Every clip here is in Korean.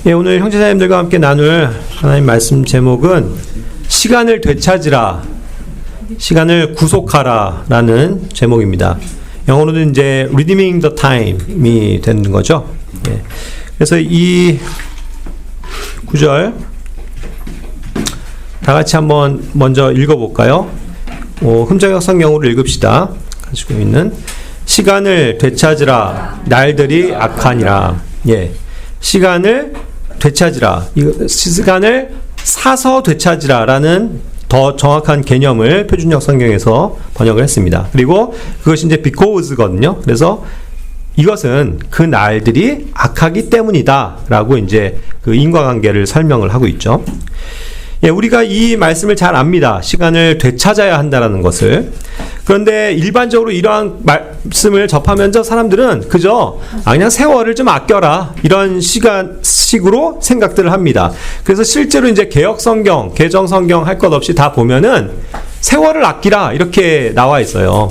예, 오늘 형제자님들과 함께 나눌 하나님 말씀 제목은 시간을 되찾으라, 시간을 구속하라 라는 제목입니다. 영어로는 이제 redeeming the time이 되는 거죠. 예. 그래서 이 구절 다 같이 한번 먼저 읽어볼까요? 흠자역 성경으로 읽읍시다. 가지고 있는 시간을 되찾으라, 날들이 악하니라. 예, 시간을 되찾으라. 시간을 사서 되찾으라라는 더 정확한 개념을 표준역 성경에서 번역을 했습니다. 그리고 그것이 이제 because거든요. 그래서 이것은 그 날들이 악하기 때문이다라고 이제 그 인과관계를 설명을 하고 있죠. 예, 우리가 이 말씀을 잘 압니다. 시간을 되찾아야 한다라는 것을. 그런데 일반적으로 이러한 말씀을 접하면서 사람들은 그저 그냥 세월을 좀 아껴라 이런 식으로 생각들을 합니다. 그래서 실제로 이제 개역 성경, 개정 성경 할 것 없이 다 보면은 세월을 아끼라 이렇게 나와 있어요.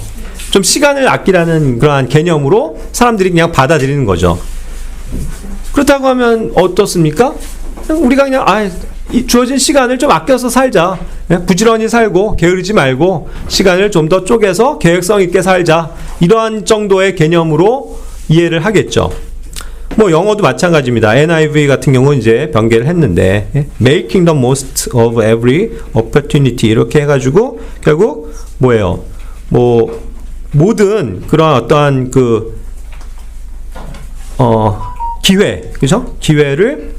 좀 시간을 아끼라는 그러한 개념으로 사람들이 그냥 받아들이는 거죠. 그렇다고 하면 어떻습니까? 우리가 그냥 이 주어진 시간을 좀 아껴서 살자. 부지런히 살고 게으르지 말고 시간을 좀 더 쪼개서 계획성 있게 살자. 이러한 정도의 개념으로 이해를 하겠죠. 뭐 영어도 마찬가지입니다. NIV 같은 경우는 이제 변개를 했는데 making the most of every opportunity 이렇게 해가지고 결국 뭐예요? 뭐 모든 그런 어떠한 그 기회, 그죠? 기회를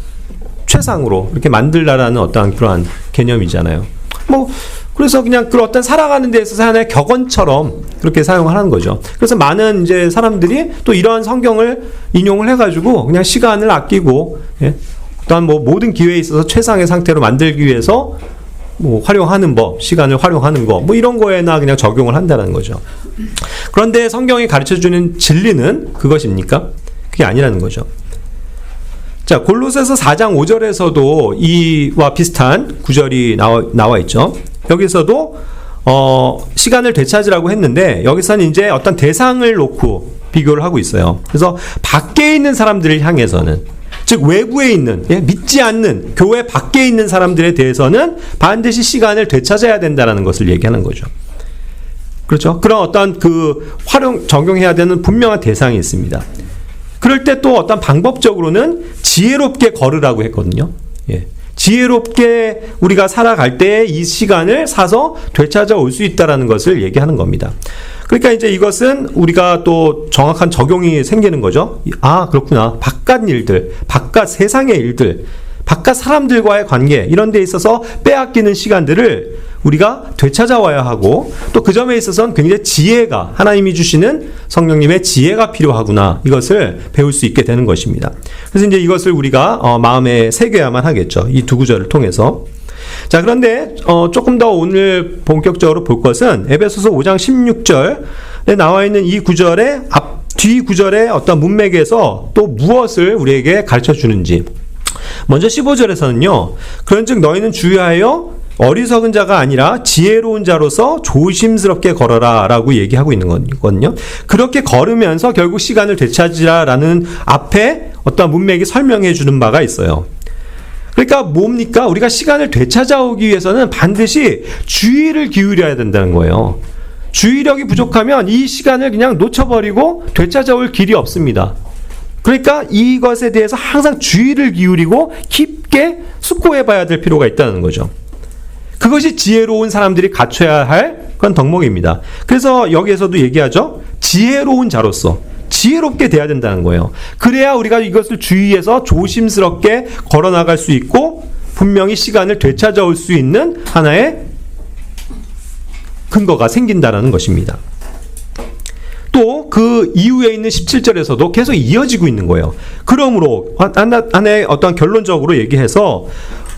최상으로 이렇게 만들라라는 어떠한 그러한 개념이잖아요. 뭐 그래서 그냥 그런 어떤 살아가는 데 있어서 하나의 격언처럼 그렇게 사용하는 거죠. 그래서 많은 이제 사람들이 또 이러한 성경을 인용을 해가지고 그냥 시간을 아끼고, 예? 어떠한 뭐 모든 기회에 있어서 최상의 상태로 만들기 위해서 뭐 활용하는 법, 시간을 활용하는 거, 뭐 이런 거에나 그냥 적용을 한다는 거죠. 그런데 성경이 가르쳐주는 진리는 그것입니까? 그게 아니라는 거죠. 자, 골로새서 4장 5절에서도 이와 비슷한 구절이 나와 있죠. 여기서도 시간을 되찾으라고 했는데 여기서는 이제 어떤 대상을 놓고 비교를 하고 있어요. 그래서 밖에 있는 사람들을 향해서는, 즉 외부에 있는, 믿지 않는 교회 밖에 있는 사람들에 대해서는 반드시 시간을 되찾아야 된다는 것을 얘기하는 거죠. 그렇죠? 그런 어떤 그 적용해야 되는 분명한 대상이 있습니다. 그럴 때 또 어떤 방법적으로는 지혜롭게 걸으라고 했거든요. 예. 지혜롭게 우리가 살아갈 때 이 시간을 사서 되찾아 올 수 있다는 것을 얘기하는 겁니다. 그러니까 이제 이것은 우리가 또 정확한 적용이 생기는 거죠. 그렇구나. 바깥 일들, 바깥 세상의 일들, 바깥 사람들과의 관계 이런 데 있어서 빼앗기는 시간들을 우리가 되찾아와야 하고, 또 그 점에 있어서는 굉장히 지혜가, 하나님이 주시는 성령님의 지혜가 필요하구나, 이것을 배울 수 있게 되는 것입니다. 그래서 이제 이것을 우리가 마음에 새겨야만 하겠죠. 이 두 구절을 통해서. 자, 그런데 조금 더 오늘 본격적으로 볼 것은 에베소서 5장 16절에 나와 있는 이 구절의 뒤 구절의 어떤 문맥에서 또 무엇을 우리에게 가르쳐 주는지. 먼저 15절에서는요. 그런즉 너희는 주의하여 어리석은 자가 아니라 지혜로운 자로서 조심스럽게 걸어라 라고 얘기하고 있는 거거든요. 그렇게 걸으면서 결국 시간을 되찾으라 라는 앞에 어떤 문맥이 설명해 주는 바가 있어요. 그러니까 뭡니까? 우리가 시간을 되찾아오기 위해서는 반드시 주의를 기울여야 된다는 거예요. 주의력이 부족하면 이 시간을 그냥 놓쳐버리고 되찾아올 길이 없습니다. 그러니까 이것에 대해서 항상 주의를 기울이고 깊게 숙고해봐야 될 필요가 있다는 거죠. 그것이 지혜로운 사람들이 갖춰야 할 그런 덕목입니다. 그래서 여기에서도 얘기하죠. 지혜로운 자로서 지혜롭게 돼야 된다는 거예요. 그래야 우리가 이것을 주의해서 조심스럽게 걸어나갈 수 있고 분명히 시간을 되찾아올 수 있는 하나의 근거가 생긴다는 것입니다. 또 그 이후에 있는 17절에서도 계속 이어지고 있는 거예요. 그러므로 하나의 어떤 결론적으로 얘기해서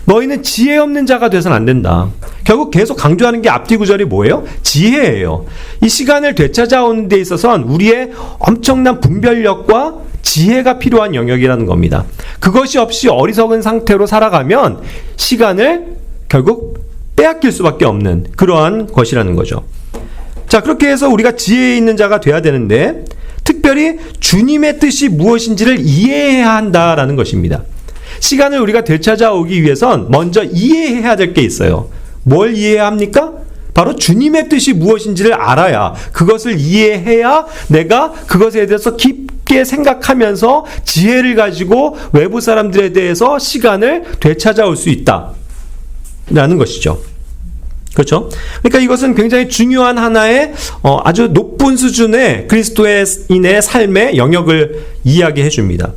너희는 지혜 없는 자가 돼서는 안 된다. 결국 계속 강조하는 게 앞뒤 구절이 뭐예요? 지혜예요. 이 시간을 되찾아오는 데 있어서는 우리의 엄청난 분별력과 지혜가 필요한 영역이라는 겁니다. 그것이 없이 어리석은 상태로 살아가면 시간을 결국 빼앗길 수밖에 없는 그러한 것이라는 거죠. 자, 그렇게 해서 우리가 지혜 있는 자가 돼야 되는데 특별히 주님의 뜻이 무엇인지를 이해해야 한다라는 것입니다. 시간을 우리가 되찾아오기 위해선 먼저 이해해야 될 게 있어요. 뭘 이해해야 합니까? 바로 주님의 뜻이 무엇인지를 알아야, 그것을 이해해야 내가 그것에 대해서 깊게 생각하면서 지혜를 가지고 외부 사람들에 대해서 시간을 되찾아올 수 있다 라는 것이죠. 그렇죠? 그러니까 이것은 굉장히 중요한 하나의 아주 높은 수준의 그리스도인의 삶의 영역을 이야기해 줍니다.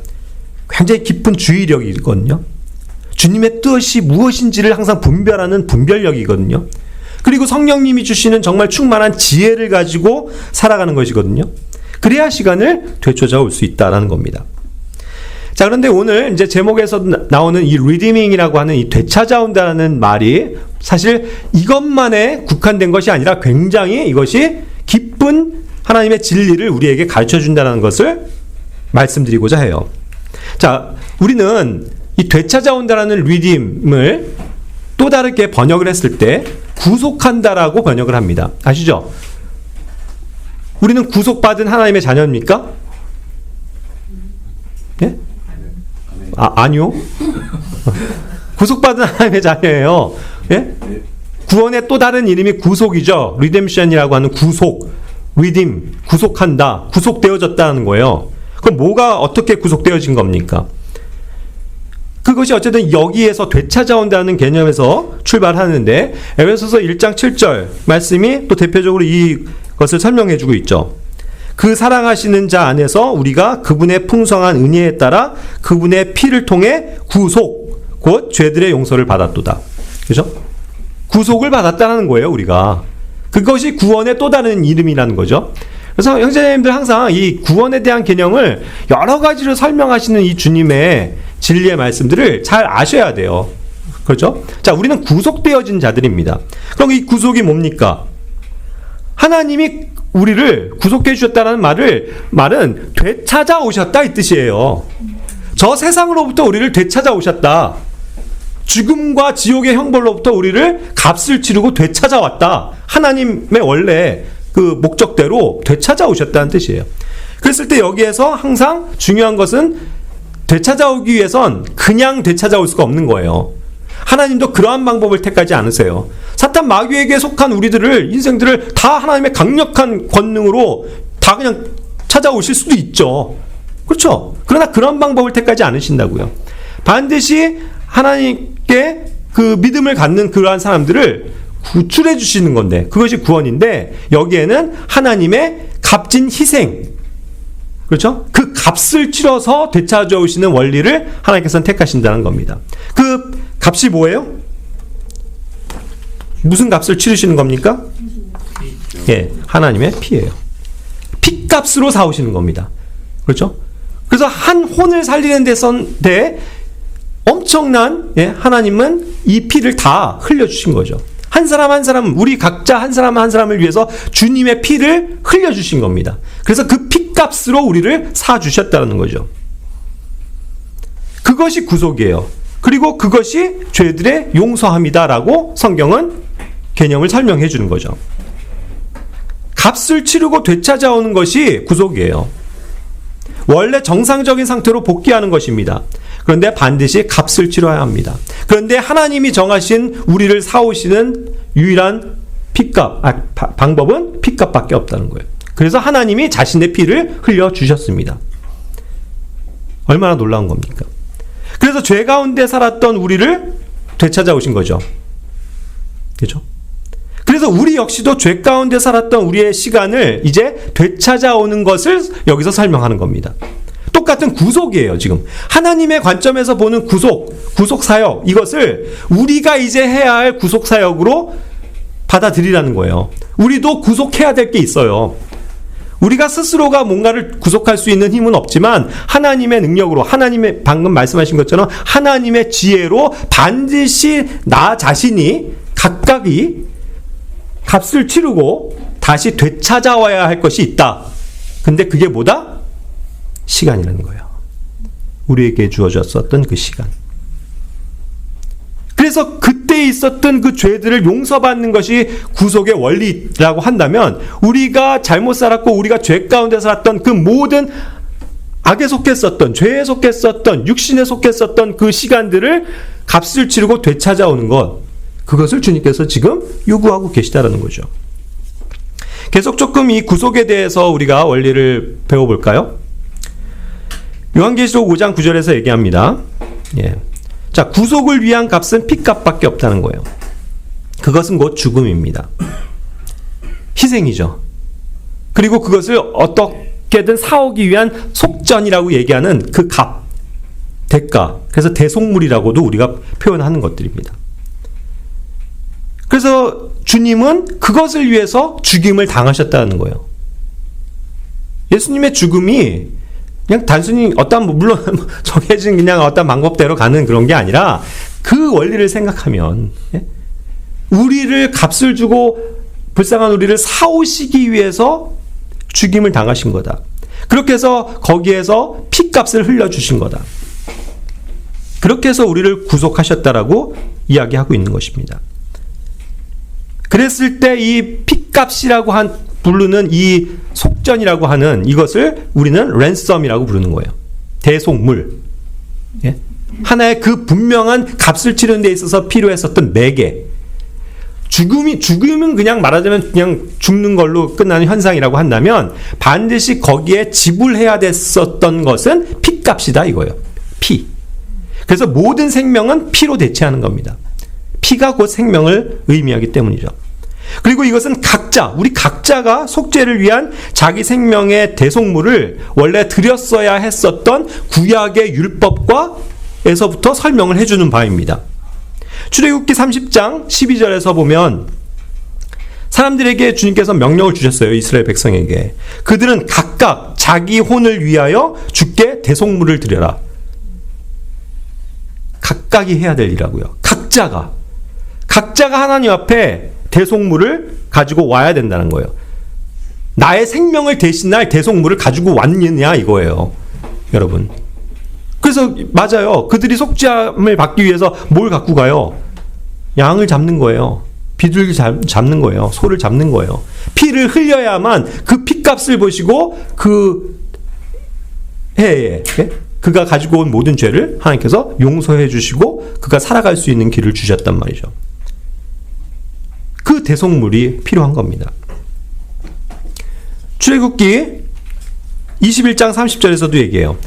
굉장히 깊은 주의력이거든요. 주님의 뜻이 무엇인지를 항상 분별하는 분별력이거든요. 그리고 성령님이 주시는 정말 충만한 지혜를 가지고 살아가는 것이거든요. 그래야 시간을 되찾아올 수 있다는 겁니다. 자, 그런데 오늘 이제 제목에서 나오는 이 리디밍이라고 하는 이 되찾아온다는 말이 사실 이것만에 국한된 것이 아니라 굉장히 이것이 깊은 하나님의 진리를 우리에게 가르쳐 준다는 것을 말씀드리고자 해요. 자, 우리는 이 되찾아온다라는 리딤을 또 다르게 번역을 했을 때 구속한다라고 번역을 합니다. 아시죠? 우리는 구속받은 하나님의 자녀입니까? 예? 아니요. 구속받은 하나님의 자녀예요. 예? 구원의 또 다른 이름이 구속이죠. 리뎀션이라고 하는 구속, 리딤, 구속한다, 구속되어졌다는 거예요. 그럼 뭐가 어떻게 구속되어진 겁니까? 그것이 어쨌든 여기에서 되찾아온다는 개념에서 출발하는데, 에베소서 1장 7절 말씀이 또 대표적으로 이것을 설명해 주고 있죠. 그 사랑하시는 자 안에서 우리가 그분의 풍성한 은혜에 따라 그분의 피를 통해 구속, 곧 죄들의 용서를 받았도다. 그죠? 구속을 받았다는 거예요, 우리가. 그것이 구원의 또 다른 이름이라는 거죠. 그래서 형제님들 항상 이 구원에 대한 개념을 여러 가지로 설명하시는 이 주님의 진리의 말씀들을 잘 아셔야 돼요. 그렇죠? 자, 우리는 구속되어진 자들입니다. 그럼 이 구속이 뭡니까? 하나님이 우리를 구속해 주셨다는 말은 되찾아오셨다 이 뜻이에요. 저 세상으로부터 우리를 되찾아오셨다. 죽음과 지옥의 형벌로부터 우리를 값을 치르고 되찾아왔다. 하나님의 원래 그 목적대로 되찾아오셨다는 뜻이에요. 그랬을 때 여기에서 항상 중요한 것은 되찾아오기 위해선 그냥 되찾아올 수가 없는 거예요. 하나님도 그러한 방법을 택하지 않으세요. 사탄 마귀에게 속한 우리들을, 인생들을 다 하나님의 강력한 권능으로 다 그냥 찾아오실 수도 있죠. 그렇죠? 그러나 그런 방법을 택하지 않으신다고요. 반드시 하나님께 그 믿음을 갖는 그러한 사람들을 구출해 주시는 건데, 그것이 구원인데, 여기에는 하나님의 값진 희생, 그렇죠? 그 값을 치러서 되찾아 오시는 원리를 하나님께서는 택하신다는 겁니다. 그 값이 뭐예요? 무슨 값을 치르시는 겁니까? 예, 하나님의 피예요. 피값으로 사오시는 겁니다. 그렇죠? 그래서 한 혼을 살리는 데선데 엄청난, 예, 하나님은 이 피를 다 흘려주신 거죠. 한 사람 한 사람, 우리 각자 한 사람 한 사람을 위해서 주님의 피를 흘려주신 겁니다. 그래서 그 피값으로 우리를 사주셨다는 거죠. 그것이 구속이에요. 그리고 그것이 죄들의 용서함이다라고 성경은 개념을 설명해 주는 거죠. 값을 치르고 되찾아오는 것이 구속이에요. 원래 정상적인 상태로 복귀하는 것입니다. 그런데 반드시 값을 치러야 합니다. 그런데 하나님이 정하신 우리를 사오시는 유일한 방법은 피값밖에 없다는 거예요. 그래서 하나님이 자신의 피를 흘려주셨습니다. 얼마나 놀라운 겁니까? 그래서 죄 가운데 살았던 우리를 되찾아오신 거죠. 그렇죠? 그래서 우리 역시도 죄 가운데 살았던 우리의 시간을 이제 되찾아오는 것을 여기서 설명하는 겁니다. 똑같은 구속이에요, 지금. 하나님의 관점에서 보는 구속사역, 이것을 우리가 이제 해야 할 구속사역으로 받아들이라는 거예요. 우리도 구속해야 될 게 있어요. 우리가 스스로가 뭔가를 구속할 수 있는 힘은 없지만 하나님의 능력으로, 하나님의 방금 말씀하신 것처럼 하나님의 지혜로 반드시 나 자신이 각각이 값을 치르고 다시 되찾아와야 할 것이 있다. 근데 그게 뭐다? 시간이라는 거예요. 우리에게 주어졌었던 그 시간. 그래서 그때 있었던 그 죄들을 용서받는 것이 구속의 원리라고 한다면, 우리가 잘못 살았고 우리가 죄 가운데 살았던 그 모든 악에 속했었던, 죄에 속했었던, 육신에 속했었던 그 시간들을 값을 치르고 되찾아오는 것, 그것을 주님께서 지금 요구하고 계시다라는 거죠. 계속 조금 이 구속에 대해서 우리가 원리를 배워볼까요? 요한계시록 5장 9절에서 얘기합니다. 예. 자, 구속을 위한 값은 피값밖에 없다는 거예요. 그것은 곧 죽음입니다. 희생이죠. 그리고 그것을 어떻게든 사오기 위한 속전이라고 얘기하는 그 값, 대가, 그래서 대속물이라고도 우리가 표현하는 것들입니다. 그래서 주님은 그것을 위해서 죽임을 당하셨다는 거예요. 예수님의 죽음이 그냥 단순히 물론 정해진 그냥 어떤 방법대로 가는 그런 게 아니라 그 원리를 생각하면 우리를 값을 주고 불쌍한 우리를 사오시기 위해서 죽임을 당하신 거다. 그렇게 해서 거기에서 피값을 흘려주신 거다. 그렇게 해서 우리를 구속하셨다라고 이야기하고 있는 것입니다. 그랬을 때 이 피값이라고 부르는 이 속전이라고 하는 이것을 우리는 랜섬이라고 부르는 거예요. 대속물. 예? 하나의 그 분명한 값을 치르는 데 있어서 필요했었던 매개. 죽음은 그냥 말하자면 그냥 죽는 걸로 끝나는 현상이라고 한다면 반드시 거기에 지불해야 됐었던 것은 피값이다 이거예요. 피. 그래서 모든 생명은 피로 대체하는 겁니다. 피가 곧 생명을 의미하기 때문이죠. 그리고 이것은 우리 각자가 속죄를 위한 자기 생명의 대속물을 원래 드렸어야 했었던 구약의 율법과에서부터 설명을 해주는 바입니다. 출애굽기 30장 12절에서 보면 사람들에게 주님께서 명령을 주셨어요. 이스라엘 백성에게. 그들은 각각 자기 혼을 위하여 주께 대속물을 드려라. 각각이 해야 될 일이라고요. 각자가 하나님 앞에 대속물을 가지고 와야 된다는 거예요. 나의 생명을 대신할 대속물을 가지고 왔느냐 이거예요. 여러분. 그래서 맞아요. 그들이 속죄함을 받기 위해서 뭘 갖고 가요? 양을 잡는 거예요. 비둘기 잡는 거예요. 소를 잡는 거예요. 피를 흘려야만 그 피값을 보시고 그 해에 그가 가지고 온 모든 죄를 하나님께서 용서해 주시고 그가 살아갈 수 있는 길을 주셨단 말이죠. 그 대속물이 필요한 겁니다. 출애굽기 21장 30절에서도 얘기해요.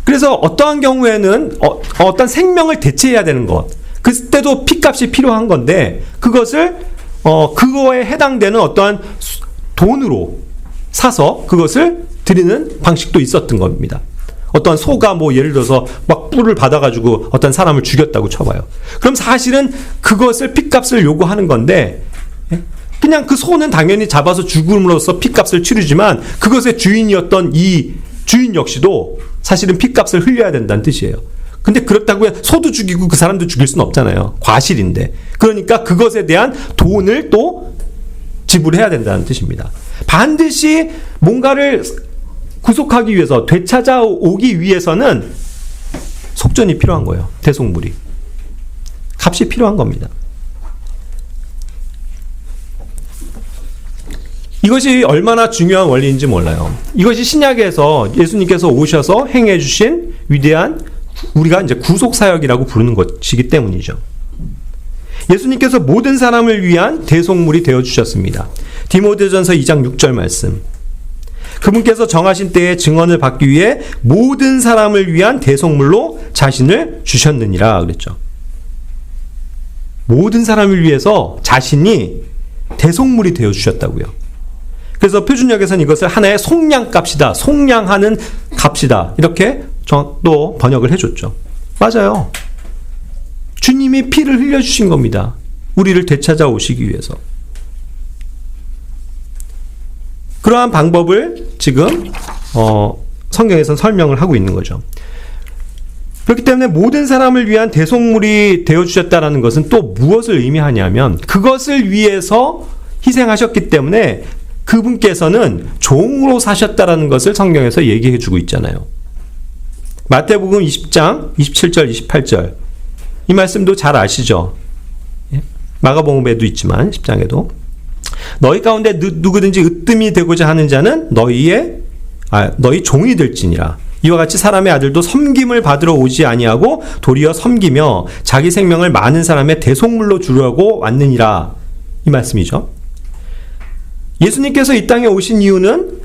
그래서 어떠한 경우에는 어떤 생명을 대체해야 되는 것, 그때도 피값이 필요한 건데 그것을 그거에 해당되는 어떠한 돈으로 사서 그것을 드리는 방식도 있었던 겁니다. 어떤 소가 예를 들어서 막 뿔을 받아가지고 어떤 사람을 죽였다고 쳐봐요. 그럼 사실은 그것을 피값을 요구하는 건데 그냥 그 소는 당연히 잡아서 죽음으로써 피값을 치르지만 그것의 주인이었던 이 주인 역시도 사실은 피값을 흘려야 된다는 뜻이에요. 근데 그렇다고 소도 죽이고 그 사람도 죽일 수는 없잖아요. 과실인데. 그러니까 그것에 대한 돈을 또 지불해야 된다는 뜻입니다. 반드시 뭔가를 구속하기 위해서 되찾아오기 위해서는 속전이 필요한 거예요. 대속물이. 값이 필요한 겁니다. 이것이 얼마나 중요한 원리인지 몰라요. 이것이 신약에서 예수님께서 오셔서 행해 주신 위대한 우리가 이제 구속사역이라고 부르는 것이기 때문이죠. 예수님께서 모든 사람을 위한 대속물이 되어주셨습니다. 디모데전서 2장 6절 말씀. 그분께서 정하신 때에 증언을 받기 위해 모든 사람을 위한 대속물로 자신을 주셨느니라 그랬죠. 모든 사람을 위해서 자신이 대속물이 되어주셨다고요. 그래서 표준역에서는 이것을 하나의 속량값이다. 속량하는 값이다. 이렇게 또 번역을 해줬죠. 맞아요. 주님이 피를 흘려주신 겁니다. 우리를 되찾아오시기 위해서. 그러한 방법을 지금 성경에서는 설명을 하고 있는 거죠. 그렇기 때문에 모든 사람을 위한 대속물이 되어주셨다는 것은 또 무엇을 의미하냐면 그것을 위해서 희생하셨기 때문에 그분께서는 종으로 사셨다는 것을 성경에서 얘기해 주고 있잖아요. 마태복음 20장 27절 28절 이 말씀도 잘 아시죠? 마가복음에도 있지만 10장에도 너희 가운데 누구든지 으뜸이 되고자 하는 자는 너희 종이 될지니라. 이와 같이 사람의 아들도 섬김을 받으러 오지 아니하고 도리어 섬기며 자기 생명을 많은 사람의 대속물로 주려고 왔느니라. 이 말씀이죠. 예수님께서 이 땅에 오신 이유는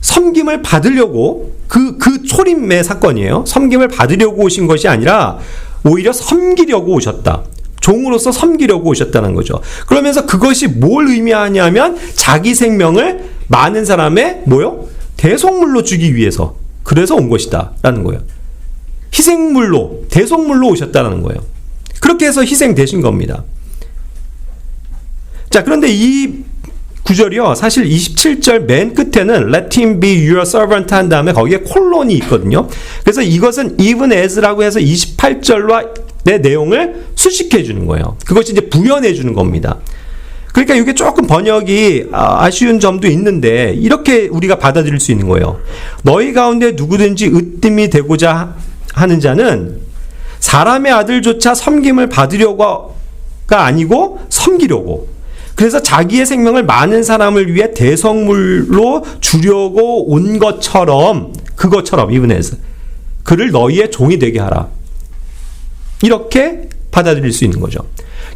섬김을 받으려고 그 초림의 사건이에요. 섬김을 받으려고 오신 것이 아니라 오히려 섬기려고 오셨다. 종으로서 섬기려고 오셨다는 거죠. 그러면서 그것이 뭘 의미하냐면 자기 생명을 많은 사람의 대속물로 주기 위해서 그래서 온 것이다 라는 거예요. 희생물로 대속물로 오셨다는 거예요. 그렇게 해서 희생되신 겁니다. 자, 그런데 이 구절이요, 사실 27절 맨 끝에는 Let him be your servant 한 다음에 거기에 콜론이 있거든요. 그래서 이것은 even as라고 해서 28절과 내 내용을 수식해 주는 거예요. 그것이 이제 부연해 주는 겁니다. 그러니까 이게 조금 번역이 아쉬운 점도 있는데 이렇게 우리가 받아들일 수 있는 거예요. 너희 가운데 누구든지 으뜸이 되고자 하는 자는 사람의 아들조차 섬김을 받으려고가 아니고 섬기려고, 그래서 자기의 생명을 많은 사람을 위해 대성물로 주려고 온 것처럼, 그것처럼 이브네스 그를 너희의 종이 되게 하라. 이렇게 받아들일 수 있는 거죠.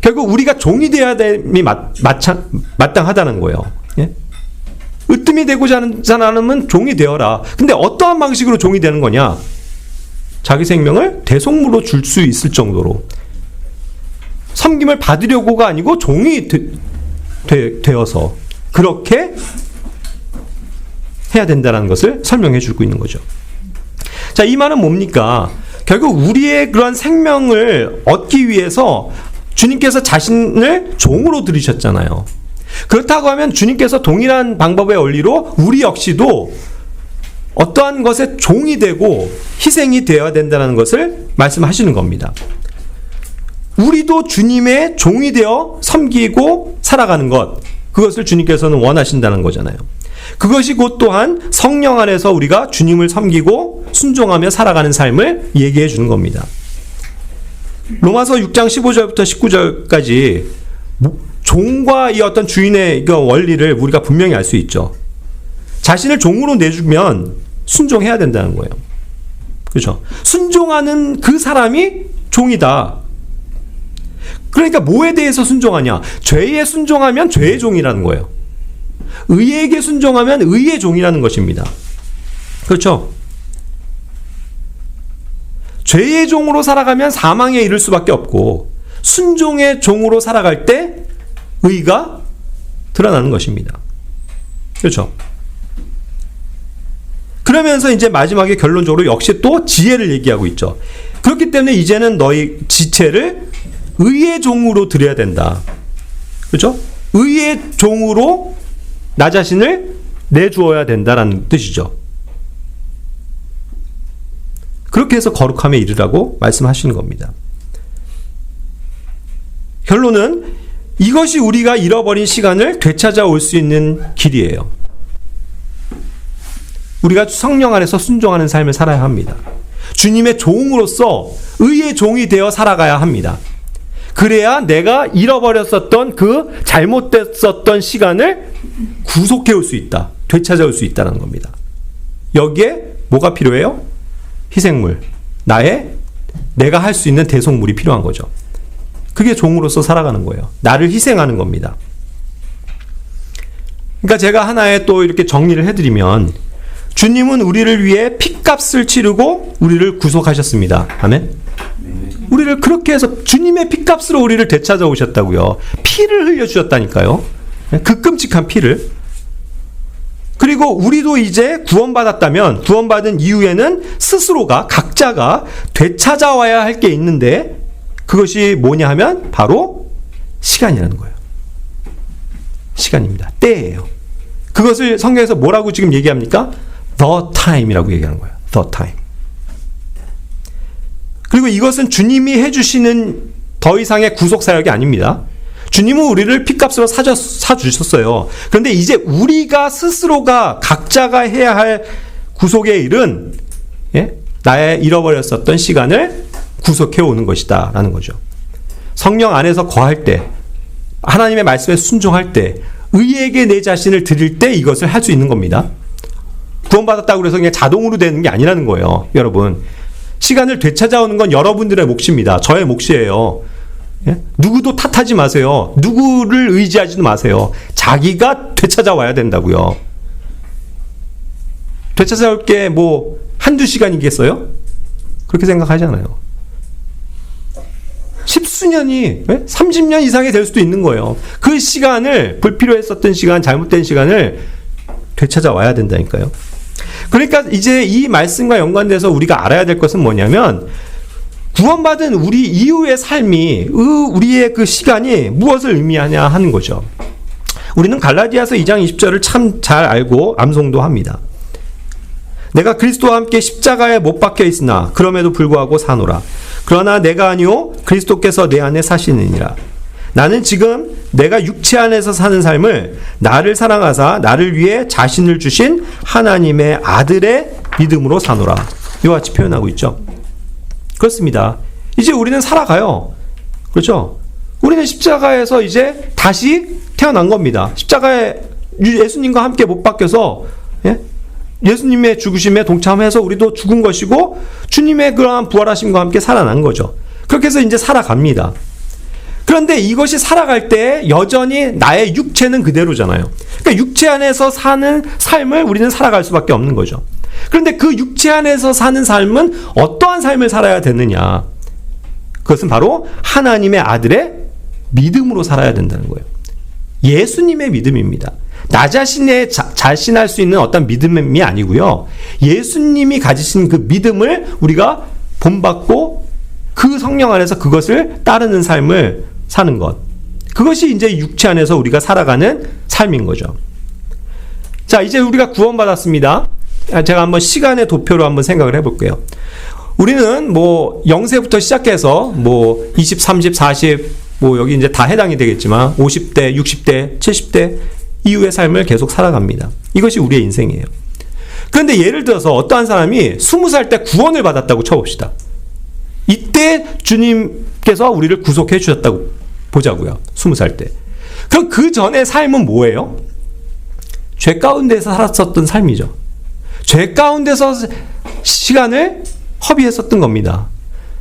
결국 우리가 종이 되어야 됨이 마땅하다는 거예요. 예? 으뜸이 되고자 하는 사람은 종이 되어라. 근데 어떠한 방식으로 종이 되는 거냐? 자기 생명을 대속물로 줄 수 있을 정도로 섬김을 받으려고가 아니고 종이 되어서 그렇게 해야 된다는 것을 설명해 주고 있는 거죠. 자, 이 말은 뭡니까? 결국 우리의 그러한 생명을 얻기 위해서 주님께서 자신을 종으로 들이셨잖아요. 그렇다고 하면 주님께서 동일한 방법의 원리로 우리 역시도 어떠한 것에 종이 되고 희생이 되어야 된다는 것을 말씀하시는 겁니다. 우리도 주님의 종이 되어 섬기고 살아가는 것, 그것을 주님께서는 원하신다는 거잖아요. 그것이 곧 또한 성령 안에서 우리가 주님을 섬기고 순종하며 살아가는 삶을 얘기해 주는 겁니다. 로마서 6장 15절부터 19절까지 종과 이 어떤 주인의 원리를 우리가 분명히 알 수 있죠. 자신을 종으로 내주면 순종해야 된다는 거예요. 그렇죠? 순종하는 그 사람이 종이다. 그러니까 뭐에 대해서 순종하냐? 죄에 순종하면 죄의 종이라는 거예요. 의에게 순종하면 의의 종이라는 것입니다. 그렇죠? 죄의 종으로 살아가면 사망에 이를 수밖에 없고, 순종의 종으로 살아갈 때 의가 드러나는 것입니다. 그렇죠? 그러면서 이제 마지막에 결론적으로 역시 또 지혜를 얘기하고 있죠. 그렇기 때문에 이제는 너희 지체를 의의 종으로 드려야 된다. 그렇죠? 의의 종으로 나 자신을 내주어야 된다라는 뜻이죠. 그렇게 해서 거룩함에 이르라고 말씀하시는 겁니다. 결론은 이것이 우리가 잃어버린 시간을 되찾아올 수 있는 길이에요. 우리가 성령 안에서 순종하는 삶을 살아야 합니다. 주님의 종으로서 의의 종이 되어 살아가야 합니다. 그래야 내가 잃어버렸었던 그 잘못됐었던 시간을 구속해올 수 있다. 되찾아올 수 있다는 겁니다. 여기에 뭐가 필요해요? 희생물. 내가 할 수 있는 대속물이 필요한 거죠. 그게 종으로서 살아가는 거예요. 나를 희생하는 겁니다. 그러니까 제가 하나의 또 이렇게 정리를 해드리면, 주님은 우리를 위해 핏값을 치르고 우리를 구속하셨습니다. 아멘? 우리를 그렇게 해서 주님의 핏값으로 우리를 되찾아오셨다고요. 피를 흘려주셨다니까요. 그 끔찍한 피를. 그리고 우리도 이제 구원받았다면 구원받은 이후에는 스스로가 각자가 되찾아와야 할 게 있는데, 그것이 뭐냐 하면 바로 시간이라는 거예요. 시간입니다. 때예요. 그것을 성경에서 뭐라고 지금 얘기합니까? The time이라고 얘기하는 거예요. The time. 그리고 이것은 주님이 해주시는 더 이상의 구속 사역이 아닙니다. 주님은 우리를 핏값으로 사주셨어요. 그런데 이제 우리가 스스로가 각자가 해야 할 구속의 일은, 나의 잃어버렸었던 시간을 구속해 오는 것이다 라는 거죠. 성령 안에서 거할 때, 하나님의 말씀에 순종할 때, 의에게 내 자신을 드릴 때 이것을 할 수 있는 겁니다. 구원받았다고 해서 그냥 자동으로 되는 게 아니라는 거예요. 여러분, 시간을 되찾아오는 건 여러분들의 몫입니다. 저의 몫이에요. 예? 누구도 탓하지 마세요. 누구를 의지하지도 마세요. 자기가 되찾아와야 된다고요. 되찾아올 게 뭐 한두 시간이겠어요? 그렇게 생각하잖아요. 십수년이, 30년 이상이 될 수도 있는 거예요. 그 시간을, 불필요했었던 시간, 잘못된 시간을 되찾아와야 된다니까요. 그러니까 이제 이 말씀과 연관돼서 우리가 알아야 될 것은 뭐냐면, 구원받은 우리 이후의 삶이, 우리의 그 시간이 무엇을 의미하냐 하는 거죠. 우리는 갈라디아서 2장 20절을 참 잘 알고 암송도 합니다. 내가 그리스도와 함께 십자가에 못 박혀 있으나 그럼에도 불구하고 사노라. 그러나 내가 아니요 그리스도께서 내 안에 사시느니라. 나는 지금 내가 육체 안에서 사는 삶을 나를 사랑하사 나를 위해 자신을 주신 하나님의 아들의 믿음으로 사노라. 이와 같이 표현하고 있죠. 그렇습니다. 이제 우리는 살아가요. 그렇죠? 우리는 십자가에서 이제 다시 태어난 겁니다. 십자가에 예수님과 함께 못 박혀서, 예수님의 죽으심에 동참해서 우리도 죽은 것이고 주님의 그러한 부활하심과 함께 살아난 거죠. 그렇게 해서 이제 살아갑니다. 그런데 이것이 살아갈 때 여전히 나의 육체는 그대로잖아요. 그러니까 육체 안에서 사는 삶을 우리는 살아갈 수밖에 없는 거죠. 그런데 그 육체 안에서 사는 삶은 어떠한 삶을 살아야 되느냐? 그것은 바로 하나님의 아들의 믿음으로 살아야 된다는 거예요. 예수님의 믿음입니다. 나 자신에 자신할 수 있는 어떤 믿음이 아니고요. 예수님이 가지신 그 믿음을 우리가 본받고 그 성령 안에서 그것을 따르는 삶을 사는 것. 그것이 이제 육체 안에서 우리가 살아가는 삶인 거죠. 자, 이제 우리가 구원받았습니다. 제가 한번 시간의 도표로 한번 생각을 해볼게요. 우리는 뭐 0세부터 시작해서 뭐 20, 30, 40, 뭐 여기 이제 다 해당이 되겠지만 50대, 60대, 70대 이후의 삶을 계속 살아갑니다. 이것이 우리의 인생이에요. 그런데 예를 들어서 어떠한 사람이 20살 때 구원을 받았다고 쳐봅시다. 이때 주님께서 우리를 구속해 주셨다고 보자고요. 20살 때. 그럼 그 전의 삶은 뭐예요? 죄 가운데서 살았었던 삶이죠. 죄 가운데서 시간을 허비했었던 겁니다.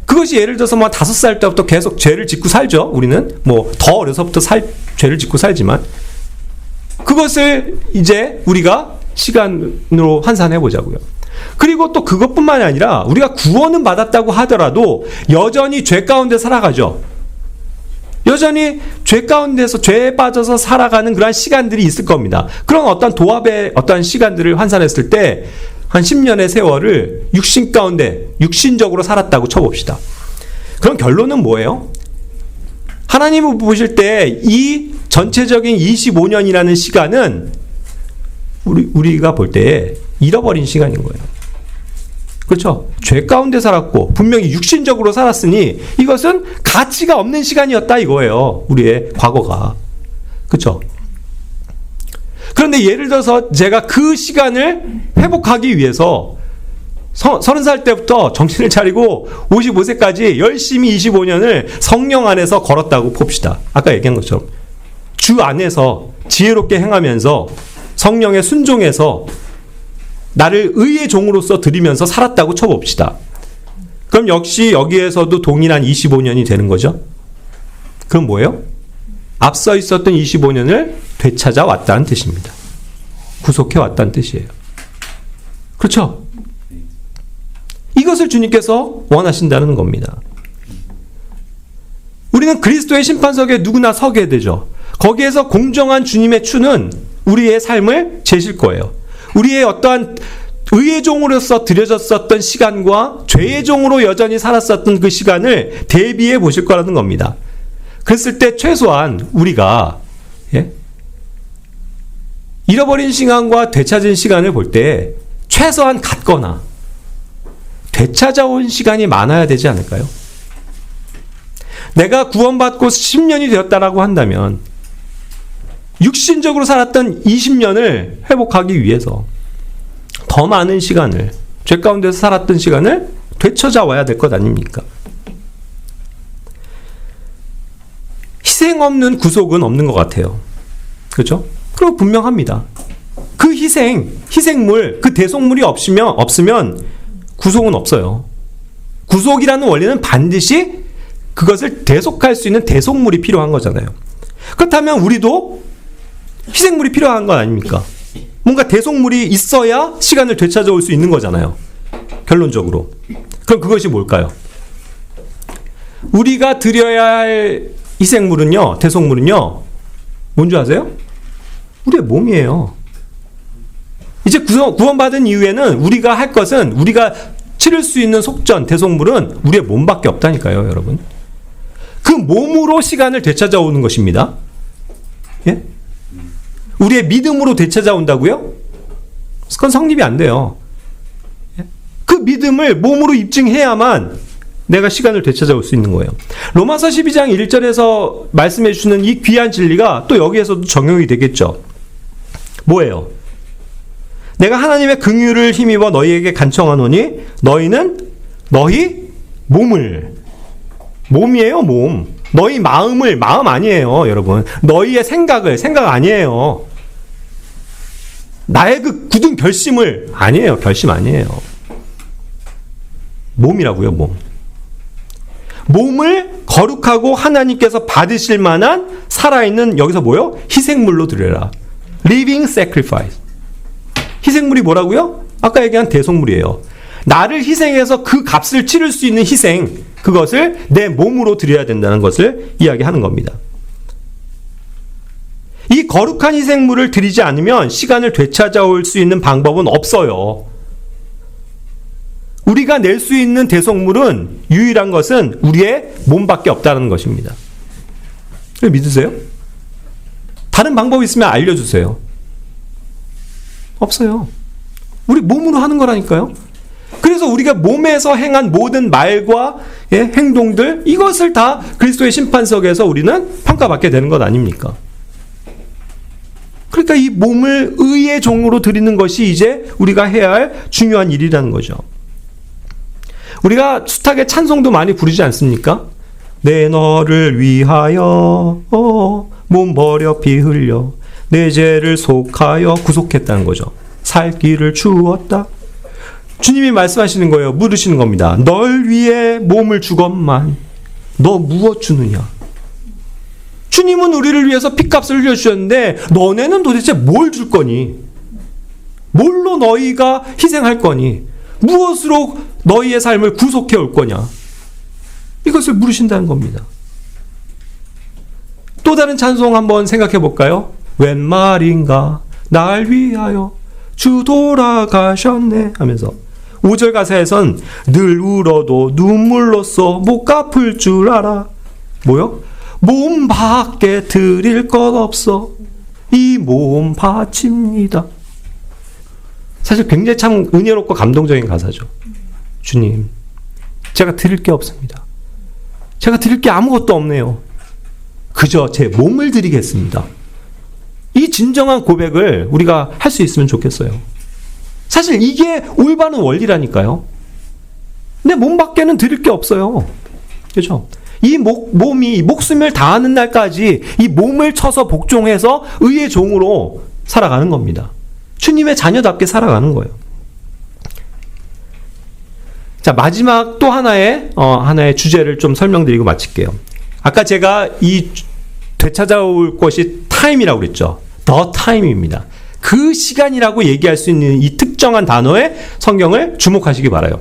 그것이 예를 들어서 뭐 5살 때부터 계속 죄를 짓고 살죠. 우리는 뭐 더 어려서부터 죄를 짓고 살지만 그것을 이제 우리가 시간으로 환산해 보자고요. 그리고 또 그것뿐만이 아니라 우리가 구원은 받았다고 하더라도 여전히 죄 가운데 살아가죠. 여전히 죄 가운데서 죄에 빠져서 살아가는 그러한 시간들이 있을 겁니다. 그런 어떤 도합의 어떤 시간들을 환산했을 때 한 10년의 세월을 육신 가운데 육신적으로 살았다고 쳐봅시다. 그럼 결론은 뭐예요? 하나님을 보실 때 이 전체적인 25년이라는 시간은 우리가 볼 때 잃어버린 시간인 거예요. 그렇죠? 죄 가운데 살았고 분명히 육신적으로 살았으니 이것은 가치가 없는 시간이었다 이거예요. 우리의 과거가. 그렇죠? 그런데 예를 들어서 제가 그 시간을 회복하기 위해서 30살 때부터 정신을 차리고 55세까지 열심히 25년을 성령 안에서 걸었다고 봅시다. 아까 얘기한 것처럼 주 안에서 지혜롭게 행하면서 성령에 순종해서 나를 의의 종으로서 드리면서 살았다고 쳐봅시다. 그럼 역시 여기에서도 동일한 25년이 되는 거죠. 그럼 뭐예요? 앞서 있었던 25년을 되찾아 왔다는 뜻입니다. 구속해 왔다는 뜻이에요. 그렇죠? 이것을 주님께서 원하신다는 겁니다. 우리는 그리스도의 심판석에 누구나 서게 되죠. 거기에서 공정한 주님의 추는 우리의 삶을 재실 거예요. 우리의 어떠한 의의 종으로서 드려졌었던 시간과 죄의 종으로 여전히 살았었던 그 시간을 대비해 보실 거라는 겁니다. 그랬을 때 최소한 우리가 잃어버린 시간과 되찾은 시간을 볼 때 최소한 같거나 되찾아온 시간이 많아야 되지 않을까요? 내가 구원받고 10년이 되었다라고 한다면 육신적으로 살았던 20년을 회복하기 위해서 더 많은 시간을, 죄 가운데서 살았던 시간을 되찾아 와야 될 것 아닙니까? 희생 없는 구속은 없는 것 같아요. 그렇죠? 그리고 분명합니다. 그 희생물, 그 대속물이 없으면 구속은 없어요. 구속이라는 원리는 반드시 그것을 대속할 수 있는 대속물이 필요한 거잖아요. 그렇다면 우리도 희생물이 필요한 건 아닙니까? 뭔가 대속물이 있어야 시간을 되찾아올 수 있는 거잖아요. 결론적으로. 그럼 그것이 뭘까요? 우리가 드려야 할 희생물은요, 대속물은요, 뭔지 아세요? 우리의 몸이에요. 이제 구원받은 이후에는 우리가 할 것은, 우리가 치를 수 있는 속전, 대속물은 우리의 몸밖에 없다니까요, 여러분. 그 몸으로 시간을 되찾아오는 것입니다. 예? 우리의 믿음으로 되찾아온다고요? 그건 성립이 안 돼요. 그 믿음을 몸으로 입증해야만 내가 시간을 되찾아올 수 있는 거예요. 로마서 12장 1절에서 말씀해 주시는 이 귀한 진리가 또 여기에서도 적용이 되겠죠. 뭐예요? 내가 하나님의 긍휼을 힘입어 너희에게 간청하노니 너희는 너희 몸이에요, 몸. 너희 마음 아니에요, 여러분. 너희의 생각 아니에요. 나의 그 굳은 결심을 아니에요, 결심 아니에요. 몸이라고요, 몸. 몸을 거룩하고 하나님께서 받으실 만한 살아있는, 여기서 뭐요? 희생물로 드려라. Living sacrifice. 희생물이 뭐라고요? 아까 얘기한 대속물이에요. 나를 희생해서 그 값을 치를 수 있는 희생, 그것을 내 몸으로 드려야 된다는 것을 이야기하는 겁니다. 이 거룩한 희생물을 드리지 않으면 시간을 되찾아올 수 있는 방법은 없어요. 우리가 낼 수 있는 대속물은, 유일한 것은 우리의 몸밖에 없다는 것입니다. 믿으세요? 다른 방법이 있으면 알려주세요. 없어요. 우리 몸으로 하는 거라니까요. 그래서 우리가 몸에서 행한 모든 말과 행동들, 이것을 다 그리스도의 심판석에서 우리는 평가받게 되는 것 아닙니까? 그러니까 이 몸을 의의 종으로 드리는 것이 이제 우리가 해야 할 중요한 일이라는 거죠. 우리가 숱하게 찬송도 많이 부르지 않습니까? 내 너를 위하여 몸 버려 피 흘려 내 죄를 속하여 구속했다는 거죠. 살 길을 주었다. 주님이 말씀하시는 거예요. 물으시는 겁니다. 널 위해 몸을 주건만 너 무엇 주느냐? 주님은 우리를 위해서 피값을 흘려주셨는데 너네는 도대체 뭘 줄 거니? 뭘로 너희가 희생할 거니? 무엇으로 너희의 삶을 구속해 올 거냐? 이것을 물으신다는 겁니다. 또 다른 찬송 한번 생각해 볼까요? 웬 말인가 날 위하여 주 돌아가셨네 하면서 5절 가사에선 늘 울어도 눈물로써 못 갚을 줄 알아. 뭐요? 몸밖에 드릴 것 없어 이 몸 바칩니다. 사실 굉장히 참 은혜롭고 감동적인 가사죠. 주님, 제가 드릴 게 없습니다. 제가 드릴 게 아무것도 없네요. 그저 제 몸을 드리겠습니다. 이 진정한 고백을 우리가 할 수 있으면 좋겠어요. 사실 이게 올바른 원리라니까요. 내 몸밖에는 드릴 게 없어요. 그렇죠? 이 몸이 목숨을 다하는 날까지 이 몸을 쳐서 복종해서 의의 종으로 살아가는 겁니다. 주님의 자녀답게 살아가는 거예요. 자, 마지막 또 하나의 주제를 좀 설명드리고 마칠게요. 아까 제가 이 되찾아올 것이 타임이라고 그랬죠. The time입니다. 그 시간이라고 얘기할 수 있는 이 특정한 단어에 성경을 주목하시기 바라요.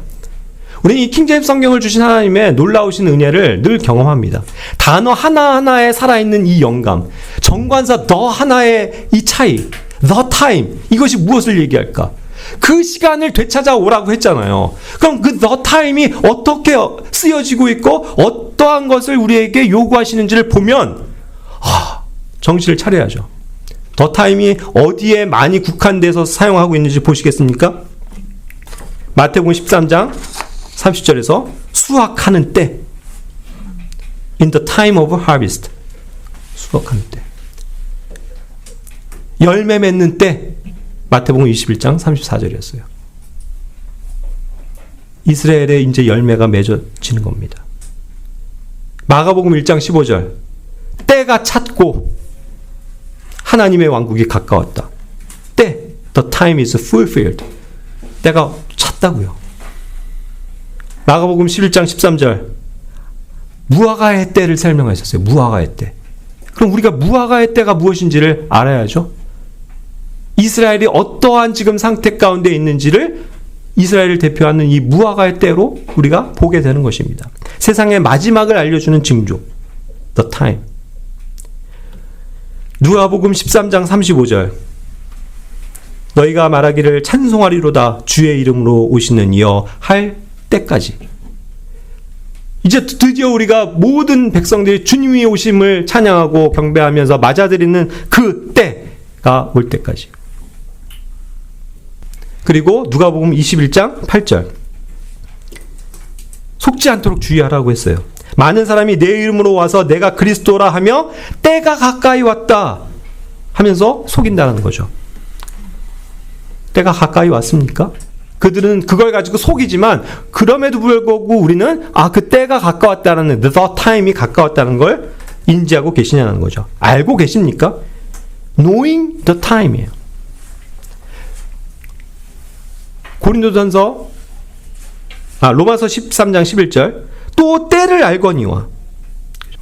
우리는 이 킹제임스 성경을 주신 하나님의 놀라우신 은혜를 늘 경험합니다. 단어 하나하나에 살아있는 이 영감, 정관사 the 하나의 이 차이, the time, 이것이 무엇을 얘기할까? 그 시간을 되찾아오라고 했잖아요. 그럼 그 the time이 어떻게 쓰여지고 있고 어떠한 것을 우리에게 요구하시는지를 보면 정신을 차려야죠. the time이 어디에 많이 국한돼서 사용하고 있는지 보시겠습니까? 마태복음 13장 30절에서 수확하는 때, in the time of harvest, 수확하는 때. 열매 맺는 때, 마태복음 21장 34절이었어요. 이스라엘에 이제 열매가 맺어지는 겁니다. 마가복음 1장 15절, 때가 찼고 하나님의 왕국이 가까웠다. 때, The time is fulfilled. 때가 찼다고요. 마가복음 11장 13절 무화과의 때를 설명하셨어요. 무화과의 때. 그럼 우리가 무화과의 때가 무엇인지를 알아야죠. 이스라엘이 어떠한 지금 상태 가운데 있는지를 이스라엘을 대표하는 이 무화과의 때로 우리가 보게 되는 것입니다. 세상의 마지막을 알려주는 징조. The time. 누가복음 13장 35절 너희가 말하기를 찬송하리로다 주의 이름으로 오시는 이여 할 때까지. 이제 드디어 우리가 모든 백성들이 주님의 오심을 찬양하고 경배하면서 맞아들이는 그 때가 올 때까지. 그리고 누가복음 21장 8절 속지 않도록 주의하라고 했어요. 많은 사람이 내 이름으로 와서 내가 그리스도라 하며 때가 가까이 왔다 하면서 속인다는 거죠. 때가 가까이 왔습니까? 그들은 그걸 가지고 속이지만 그럼에도 불구하고 우리는 그 때가 가까웠다는 the time이 가까웠다는 걸 인지하고 계시냐는 거죠. 알고 계십니까? Knowing the time이에요. 고린도전서 로마서 13장 11절 또 때를 알거니와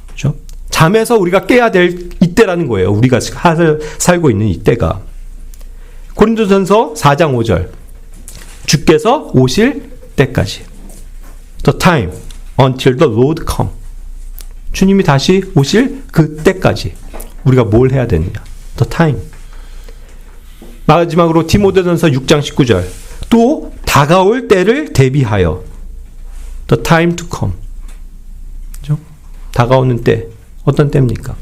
그렇죠? 잠에서 우리가 깨야 될 이때라는 거예요. 우리가 살고 있는 이때가. 고린도전서 4장 5절 주께서 오실 때까지. The time until the Lord come. 주님이 다시 오실 그 때까지 우리가 뭘 해야 되느냐. The time. 마지막으로 디모데전서 6장 19절 또 다가올 때를 대비하여. The time to come. 그렇죠? 다가오는 때 어떤 때입니까?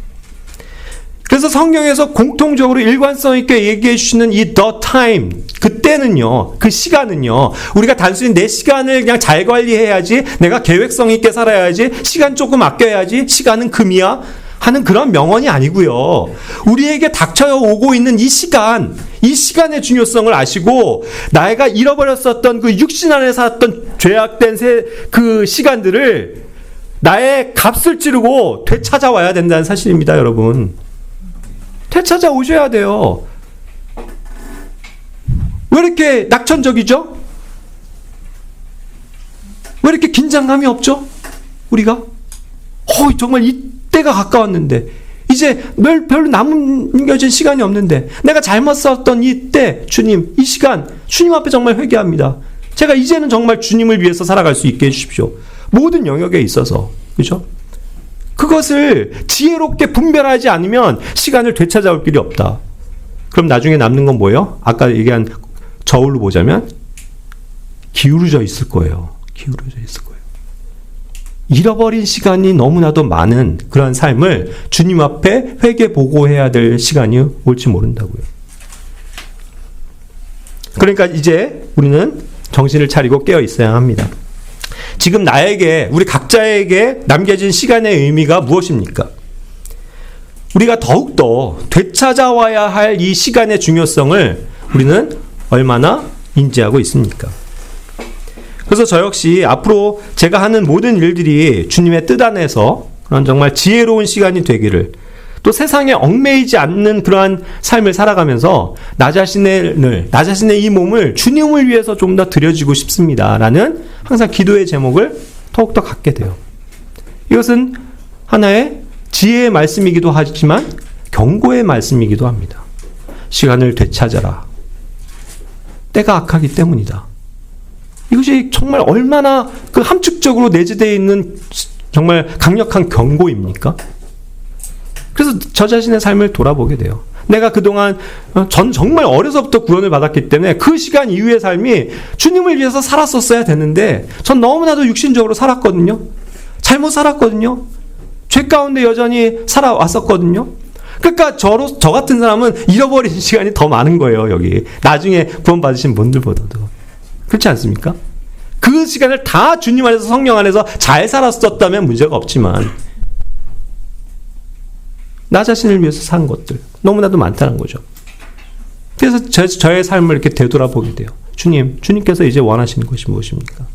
그래서 성경에서 공통적으로 일관성 있게 얘기해 주시는 이 the time, 그때는요, 그 시간은요, 우리가 단순히 내 시간을 그냥 잘 관리해야지, 내가 계획성 있게 살아야지, 시간 조금 아껴야지, 시간은 금이야 하는 그런 명언이 아니고요. 우리에게 닥쳐 오고 있는 이 시간의 중요성을 아시고 내가 잃어버렸었던 그 육신 안에 살았던 죄악된 그 시간들을 나의 값을 치르고 되찾아와야 된다는 사실입니다, 여러분. 되찾아 오셔야 돼요. 왜 이렇게 낙천적이죠? 왜 이렇게 긴장감이 없죠? 우리가? 정말 이때가 가까웠는데 이제 별로 남겨진 시간이 없는데 내가 잘못 썼던 이때 주님, 이 시간 주님 앞에 정말 회개합니다. 제가 이제는 정말 주님을 위해서 살아갈 수 있게 해주십시오. 모든 영역에 있어서. 그렇죠? 그것을 지혜롭게 분별하지 않으면 시간을 되찾아올 길이 없다. 그럼 나중에 남는 건 뭐예요? 아까 얘기한 저울로 보자면 기울어져 있을 거예요. 기울어져 있을 거예요. 잃어버린 시간이 너무나도 많은 그런 삶을 주님 앞에 회개 보고해야 될 시간이 올지 모른다고요. 그러니까 이제 우리는 정신을 차리고 깨어 있어야 합니다. 지금 나에게, 우리 각자에게 남겨진 시간의 의미가 무엇입니까? 우리가 더욱더 되찾아와야 할 이 시간의 중요성을 우리는 얼마나 인지하고 있습니까? 그래서 저 역시 앞으로 제가 하는 모든 일들이 주님의 뜻 안에서 그런 정말 지혜로운 시간이 되기를, 또 세상에 얽매이지 않는 그러한 삶을 살아가면서 나 자신의 이 몸을 주님을 위해서 좀 더 드려지고 싶습니다. 라는 항상 기도의 제목을 더욱더 갖게 돼요. 이것은 하나의 지혜의 말씀이기도 하지만 경고의 말씀이기도 합니다. 시간을 되찾아라. 때가 악하기 때문이다. 이것이 정말 얼마나 그 함축적으로 내재되어 있는 정말 강력한 경고입니까? 그래서 저 자신의 삶을 돌아보게 돼요. 내가 그동안 전 정말 어려서부터 구원을 받았기 때문에 그 시간 이후의 삶이 주님을 위해서 살았었어야 되는데 전 너무나도 육신적으로 살았거든요. 잘못 살았거든요. 죄 가운데 여전히 살아왔었거든요. 그러니까 저 같은 사람은 잃어버린 시간이 더 많은 거예요. 여기 나중에 구원 받으신 분들보다도. 그렇지 않습니까? 그 시간을 다 주님 안에서, 성령 안에서 잘 살았었다면 문제가 없지만 나 자신을 위해서 산 것들 너무나도 많다는 거죠. 그래서 저의 삶을 이렇게 되돌아보게 돼요. 주님께서 이제 원하시는 것이 무엇입니까?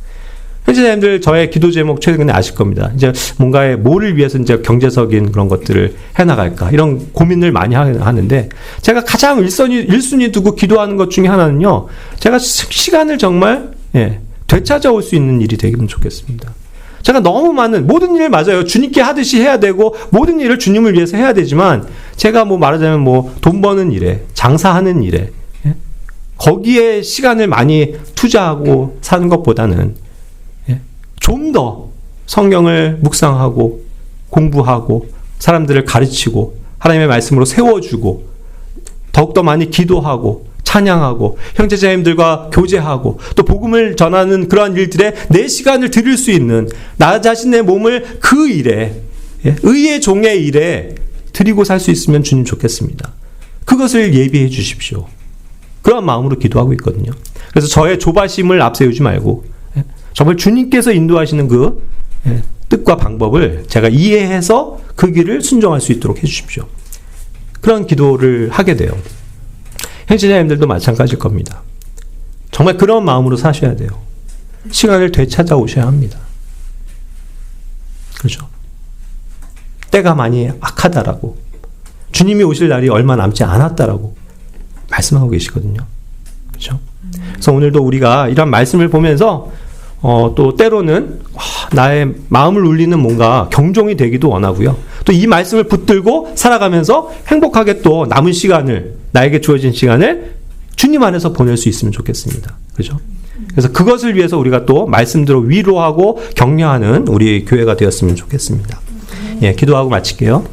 형제자매님들 저의 기도 제목 최근에 아실 겁니다. 이제 뭔가의 뭐를 위해서 이제 경제적인 그런 것들을 해나갈까 이런 고민을 많이 하는데 제가 가장 1순위 두고 기도하는 것 중에 하나는요. 제가 시간을 정말 되찾아올 수 있는 일이 되기면 좋겠습니다. 제가 너무 많은 모든 일을 맞아요. 주님께 하듯이 해야 되고 모든 일을 주님을 위해서 해야 되지만 제가 뭐 말하자면 뭐 돈 버는 일에 장사하는 일에 거기에 시간을 많이 투자하고 사는 것보다는 좀 더 성경을 묵상하고 공부하고 사람들을 가르치고 하나님의 말씀으로 세워주고 더욱더 많이 기도하고 찬양하고 형제자매님들과 교제하고 또 복음을 전하는 그러한 일들에 내 시간을 드릴 수 있는 나 자신의 몸을 그 일에 의의 종의 일에 드리고 살 수 있으면 주님 좋겠습니다. 그것을 예비해 주십시오. 그런 마음으로 기도하고 있거든요. 그래서 저의 조바심을 앞세우지 말고 정말 주님께서 인도하시는 그 뜻과 방법을 제가 이해해서 그 길을 순종할 수 있도록 해주십시오. 그런 기도를 하게 돼요. 형제자매님들도 마찬가지일 겁니다. 정말 그런 마음으로 사셔야 돼요. 시간을 되찾아오셔야 합니다. 그렇죠? 때가 많이 악하다라고 주님이 오실 날이 얼마 남지 않았다라고 말씀하고 계시거든요. 그렇죠? 그래서 오늘도 우리가 이런 말씀을 보면서 또 때로는 나의 마음을 울리는 뭔가 경종이 되기도 원하고요. 또 이 말씀을 붙들고 살아가면서 행복하게 또 남은 시간을 나에게 주어진 시간을 주님 안에서 보낼 수 있으면 좋겠습니다. 그렇죠? 그래서 그것을 위해서 우리가 또 말씀대로 위로하고 격려하는 우리 교회가 되었으면 좋겠습니다. 예, 기도하고 마칠게요.